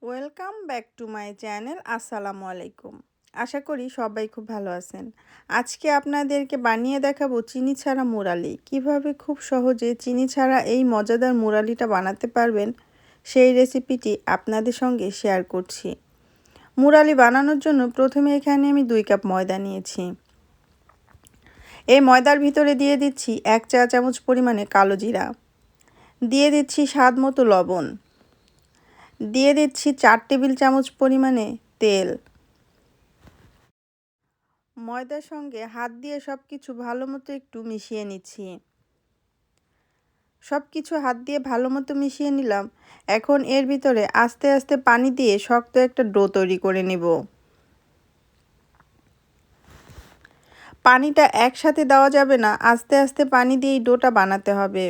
Welcome back to my channel. আসসালামু আলাইকুম। আশা করি সবাই খুব ভালো আছেন। আজকে আপনাদেরকে বানিয়ে দেখাবো চিনি ছাড়া মুরালি। কিভাবে খুব সহজে চিনি ছাড়া এই মজাদার মুরালিটা বানাতে পারবেন সেই রেসিপিটি আপনাদের সঙ্গে শেয়ার করছি। মুরালি বানানোর জন্য প্রথমে এখানে আমি 2 কাপ ময়দা নিয়েছি। এই ময়দার ভিতরে দিয়ে দিচ্ছি 1 চা চামচ পরিমাণে কালো জিরা, দিয়ে দিচ্ছি স্বাদ মতো লবণ, দিয়ে দিচ্ছি 4 টেবিল চামচ পরিমাণে তেল। ময়দার সঙ্গে হাত দিয়ে সব কিছু ভালো মতো একটু মিশিয়ে নিচ্ছি। সব কিছু হাত দিয়ে ভালো মতো মিশিয়ে নিলাম। এখন এর ভিতরে আস্তে আস্তে পানি দিয়ে শক্ত একটা ডো তৈরি করে নেব। পানিটা একসাথে দেওয়া যাবে না, আস্তে আস্তে পানি দিয়ে এই ডোটা বানাতে হবে।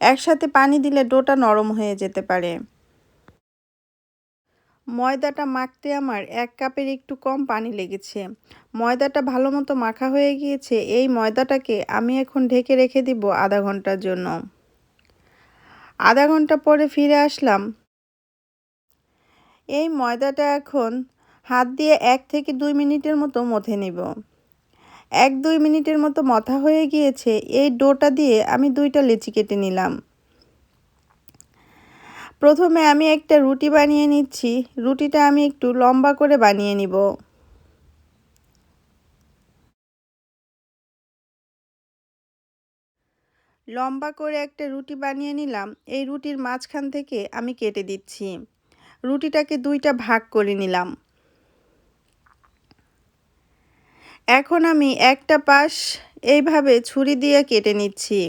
একসাথে পানি দিলে ডোটা নরম হয়ে যেতে পারে। ময়দাটা মাখতে আমার 1 কাপের একটু কম পানি লেগেছে। ময়দাটা ভালো মতো মাখা হয়ে গিয়েছে। এই ময়দাটাকে আমি এখন ঢেকে রেখে দিব আধা ঘন্টার জন্য। আধা ঘন্টা পরে ফিরে আসলাম। এই ময়দাটা এখন হাত দিয়ে 1 থেকে 2 মিনিটের মতো মথে নেব। 1-2 মিনিটের মতো মথা হয়ে গিয়েছে। এই ডোটা দিয়ে আমি 2টা লেচি কেটে নিলাম। প্রথমে আমি একটা রুটি বানিয়ে নিচ্ছি। রুটিটা আমি একটু লম্বা করে বানিয়ে নিব। লম্বা করে একটা রুটি বানিয়ে নিলাম। এই রুটির মাঝখান থেকে আমি কেটে দিচ্ছি। রুটিটাকে 2টা ভাগ করে নিলাম। এখন আমি একটা পাশ এইভাবে ছুরি দিয়ে কেটে নিচ্ছি।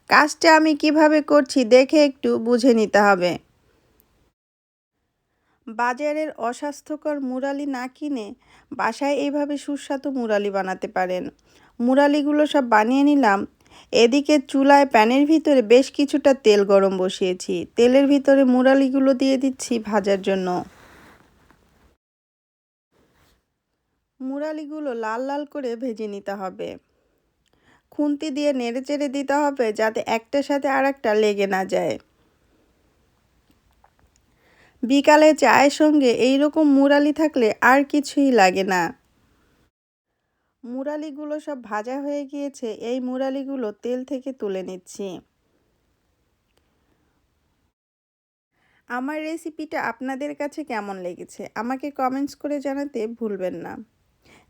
কাজটা আমি কিভাবে করছি দেখে একটু বুঝে নিতে হবে। বাজারের অস্বাস্থ্যকর মুরালি না কিনে বাসায় এইভাবে সুস্বাদু মুরালি বানাতে পারেন। মুরালিগুলো সব বানিয়ে নিলাম। এদিকে চুলায় প্যানের ভিতরে বেশ কিছুটা তেল গরম বসিয়েছি। তেলের ভিতরে মুরালিগুলো দিয়ে দিচ্ছি ভাজার জন্য। মুরালিগুলো লাল লাল করে ভেজে নিতে হবে। খুন্তি দিয়ে নেড়েচেড়ে দিতে হবে যাতে একটার সাথে আরেকটা লেগে না যায়। বিকালে চায়ের সঙ্গে এইরকম মুরালি থাকলে আর কিছুই লাগে না। মুরালিগুলো সব ভাজা হয়ে গিয়েছে। এই মুরালিগুলো তেল থেকে তুলে নিচ্ছি। আমার রেসিপিটা আপনাদের কাছে কেমন লেগেছে আমাকে কমেন্টস করে জানাতে ভুলবেন না।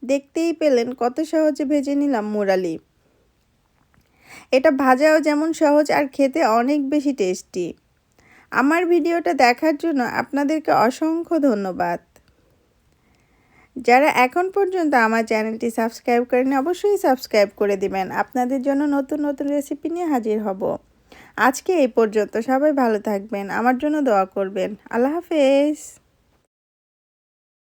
দেখতেই পেলেন কত সহজে ভেজে নিলাম মুরালি। এটা ভাজাও যেমন সহজ আর খেতে অনেক বেশি টেস্টি। আমার ভিডিওটা দেখার জন্য আপনাদেরকে অসংখ্য ধন্যবাদ। যারা এখন পর্যন্ত আমার চ্যানেলটি সাবস্ক্রাইব করেনি অবশ্যই সাবস্ক্রাইব করে দিবেন। আপনাদের জন্য নতুন নতুন রেসিপি নিয়ে হাজির হব। আজকে এই পর্যন্ত। সবাই ভালো থাকবেন, আমার জন্য দোয়া করবেন। আল্লাহ হাফেজ।